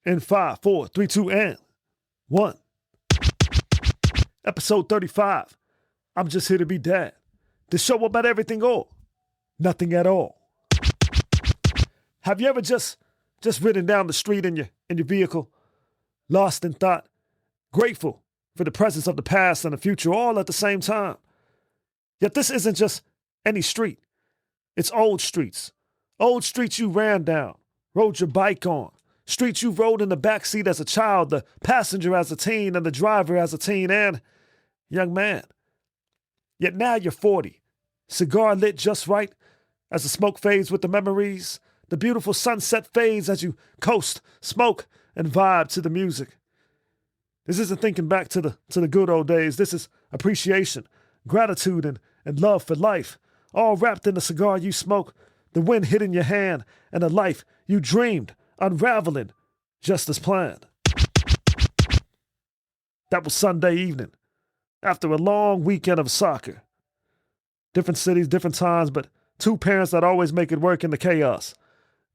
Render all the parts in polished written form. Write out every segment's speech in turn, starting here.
In 5, 4, 3, 2, and 1. Episode 35. I'm just here to be dad. The show about everything or nothing at all. Have you ever just ridden down the street in your vehicle, lost in thought, grateful for the presence of the past and the future all at the same time? Yet this isn't just any street. It's old streets. Old streets you ran down, rode your bike on. Streets you rode in the backseat as a child, the passenger as a teen, and the driver as a teen and young man. Yet now you're 40, cigar lit just right as the smoke fades with the memories. The beautiful sunset fades as you coast, smoke, and vibe to the music. This isn't thinking back to the good old days. This is appreciation, gratitude, and love for life, all wrapped in the cigar you smoke, the wind hitting your hand, and the life you dreamed, unraveling just as planned. That was Sunday evening, after a long weekend of soccer. Different cities, different times, but two parents that always make it work in the chaos.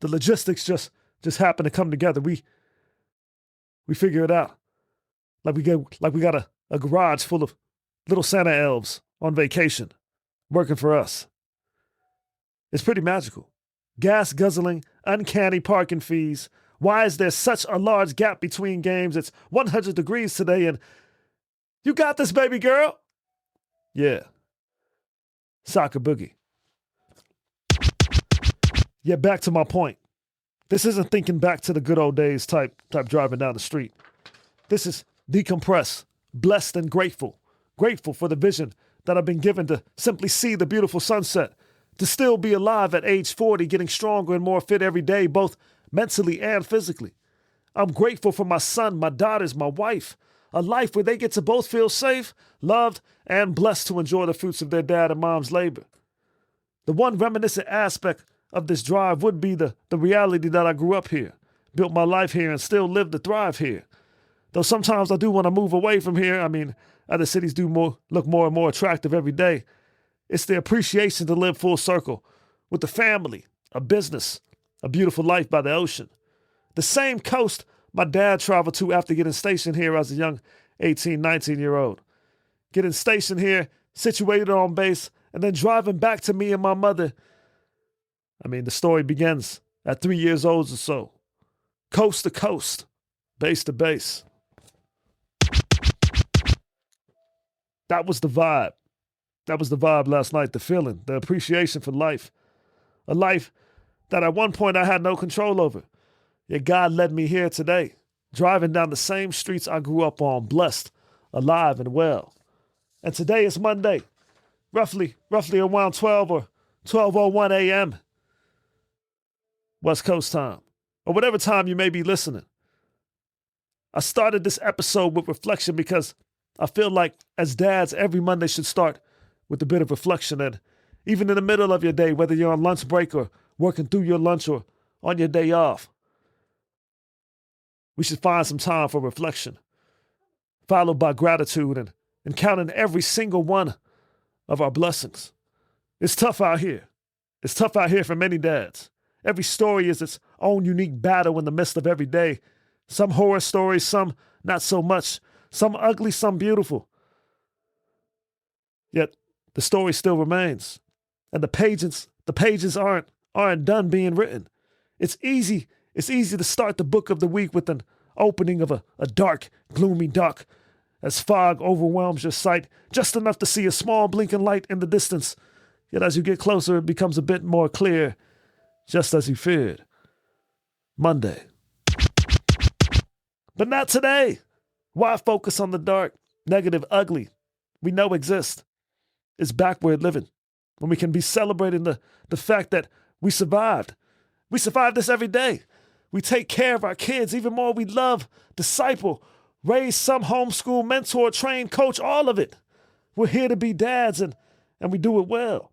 The logistics just happen to come together. We figure it out. Like we got a garage full of little Santa elves on vacation, working for us. It's pretty magical. Gas guzzling, uncanny parking fees. Why is there such a large gap between games? It's 100 degrees today and you got this, baby girl. Yeah. Soccer boogie. Yeah, back to my point. This isn't thinking back to the good old days type driving down the street. This is decompressed, blessed and grateful. Grateful for the vision that I've been given to simply see the beautiful sunset, to still be alive at age 40, getting stronger and more fit every day, both mentally and physically. I'm grateful for my son, my daughters, my wife, a life where they get to both feel safe, loved, and blessed to enjoy the fruits of their dad and mom's labor. The one reminiscent aspect of this drive would be the reality that I grew up here, built my life here, and still live to thrive here. Though sometimes I do want to move away from here. I mean, other cities do look more and more attractive every day. It's the appreciation to live full circle with the family, a business, a beautiful life by the ocean. The same coast my dad traveled to after getting stationed here as a young 18, 19-year-old. Getting stationed here, situated on base, and then driving back to me and my mother. I mean, the story begins at 3 years old or so. Coast to coast, base to base. That was the vibe. That was the vibe last night, the feeling, the appreciation for life. A life that at one point I had no control over. Yet God led me here today, driving down the same streets I grew up on, blessed, alive, and well. And today is Monday, roughly around 12 or 12:01 a.m. West Coast time, or whatever time you may be listening. I started this episode with reflection because I feel like as dads, every Monday should start with a bit of reflection. And even in the middle of your day, whether you're on lunch break or working through your lunch or on your day off, we should find some time for reflection, followed by gratitude and counting every single one of our blessings. It's tough out here. It's tough out here for many dads. Every story is its own unique battle in the midst of every day. Some horror stories, some not so much, some ugly, some beautiful. Yet the story still remains, and the pages aren't done being written. It's easy to start the book of the week with an opening of a dark, gloomy dock as fog overwhelms your sight, just enough to see a small blinking light in the distance. Yet as you get closer, it becomes a bit more clear, just as you feared. Monday. But not today. Why focus on the dark, negative, ugly we know exist? It's backward living, when we can be celebrating the fact that we survived. We survive this every day. We take care of our kids even more. We love, disciple, raise some, homeschool, mentor, train, coach, all of it. We're here to be dads and we do it well.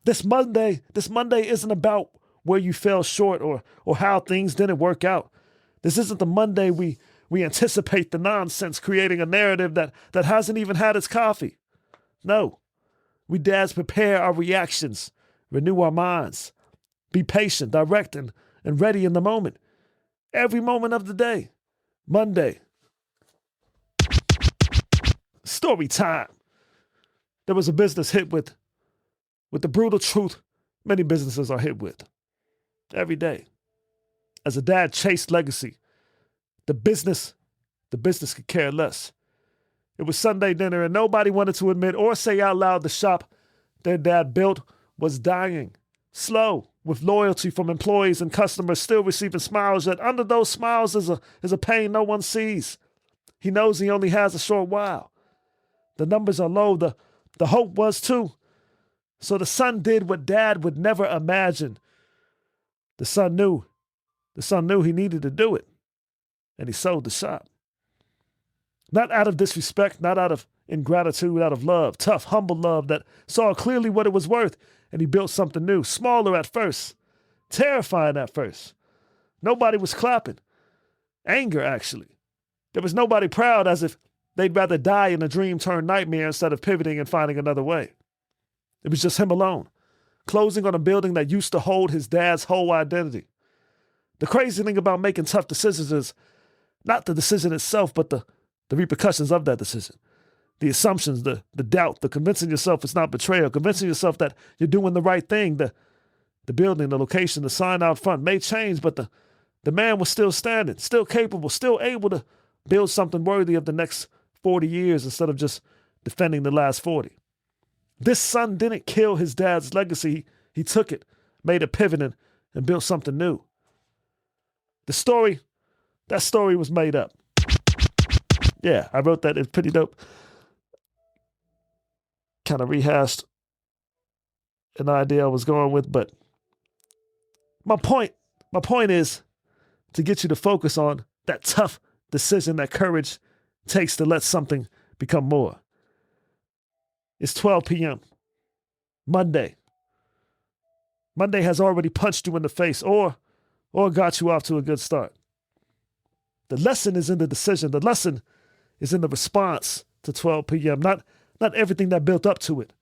This Monday isn't about where you fell short or how things didn't work out. This isn't the Monday we anticipate the nonsense, creating a narrative that hasn't even had its coffee. No, we dads prepare our reactions, renew our minds, be patient, direct, and ready in the moment. Every moment of the day, Monday. Story time. There was a business hit with the brutal truth many businesses are hit with every day. As a dad chased legacy, the business could care less. It was Sunday dinner and nobody wanted to admit or say out loud the shop their dad built was dying. Slow, with loyalty from employees and customers still receiving smiles, yet under those smiles is a pain no one sees. He knows he only has a short while. The numbers are low, the hope was too. So the son did what dad would never imagine. The son knew he needed to do it. And he sold the shop. Not out of disrespect, not out of ingratitude, out of love, tough, humble love that saw clearly what it was worth. And he built something new, smaller at first, terrifying at first. Nobody was clapping. Anger, actually. There was nobody proud, as if they'd rather die in a dream turned nightmare instead of pivoting and finding another way. It was just him alone, closing on a building that used to hold his dad's whole identity. The crazy thing about making tough decisions is not the decision itself, but the repercussions of that decision. The assumptions, the doubt, the convincing yourself it's not betrayal, convincing yourself that you're doing the right thing. The building, the location, the sign out front may change, but the man was still standing, still capable, still able to build something worthy of the next 40 years instead of just defending the last 40. This son didn't kill his dad's legacy. He took it, made a pivot, and built something new. That story was made up. Yeah, I wrote that. It's pretty dope. Kind of rehashed an idea I was going with, but my point is to get you to focus on that tough decision that courage takes to let something become more. It's 12 p.m. Monday. Monday has already punched you in the face or got you off to a good start. The lesson is in the decision. The lesson is in the response to 12 p.m., not everything that built up to it.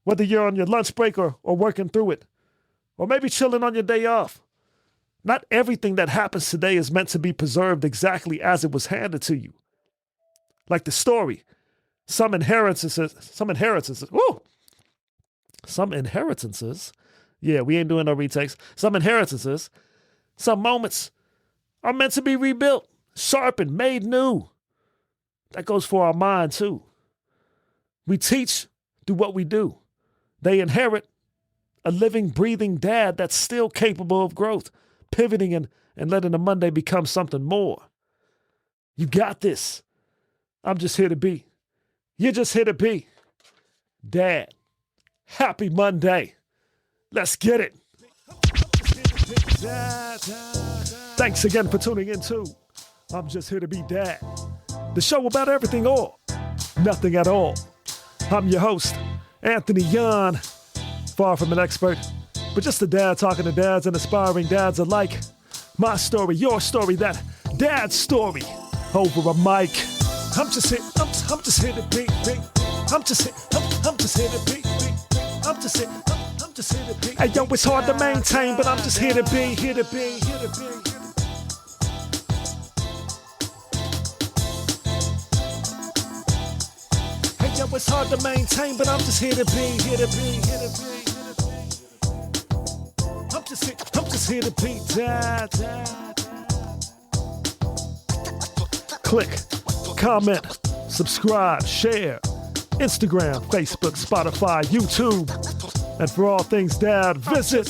Whether you're on your lunch break or working through it, or maybe chilling on your day off, not everything that happens today is meant to be preserved exactly as it was handed to you. Like the story, some inheritances, yeah, we ain't doing no retakes. Some inheritances, some moments are meant to be rebuilt, sharpened, made new. That goes for our mind too. We teach through what we do. They inherit a living, breathing dad that's still capable of growth, pivoting and letting a Monday become something more. You got this. I'm just here to be. You're just here to be. Dad, happy Monday. Let's get it. Thanks again for tuning in to I'm Just Here to Be Dad, the show about everything or nothing at all. I'm your host, Anthony Yan, far from an expert, but just a dad talking to dads and aspiring dads alike. My story, your story, that dad's story over a mic. I'm just here to be. I'm just here to be. I'm just here to be. Hey yo, it's hard to maintain, but I'm just here to be. Hey yo, it's hard to maintain, but I'm just here to be. I'm just here to be dad. Click, comment, subscribe, share. Instagram, Facebook, Spotify, YouTube. And for all things dad, visit